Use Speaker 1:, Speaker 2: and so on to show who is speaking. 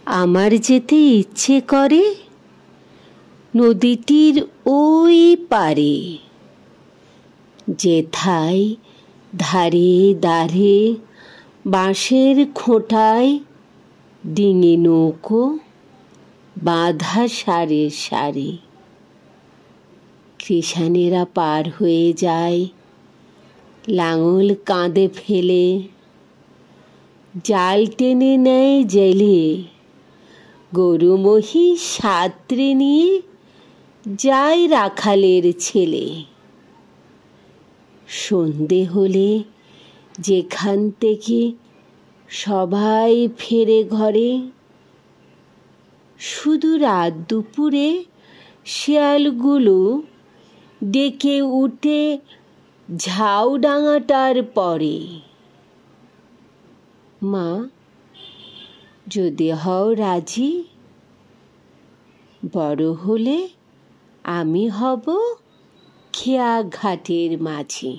Speaker 1: আমার যেতে ইচ্ছে করে নদীটির ওই পারে, যেথায় ধারে দাঁড়ে বাঁশের খোঁটায় ডিঙি নৌকো বাঁধা সারে সারে। কৃষাণেরা পার হয়ে যায় লাঙল কাঁধে ফেলে, জাল টেনে নেয় জেলে, গরু মহিষ সাঁতরে নিয়ে যায় রাখালের ছেলে। সন্ধে হলে যেখান থেকে সবাই ফেরে ঘরে, শুধু রাত দুপুরে শেয়ালগুলো ডেকে উঠে ঝাউডাঙাটার পরে। মা, যদি হও রাজি, বড় হলে আমি হব খেয়া ঘাটের মাঝি।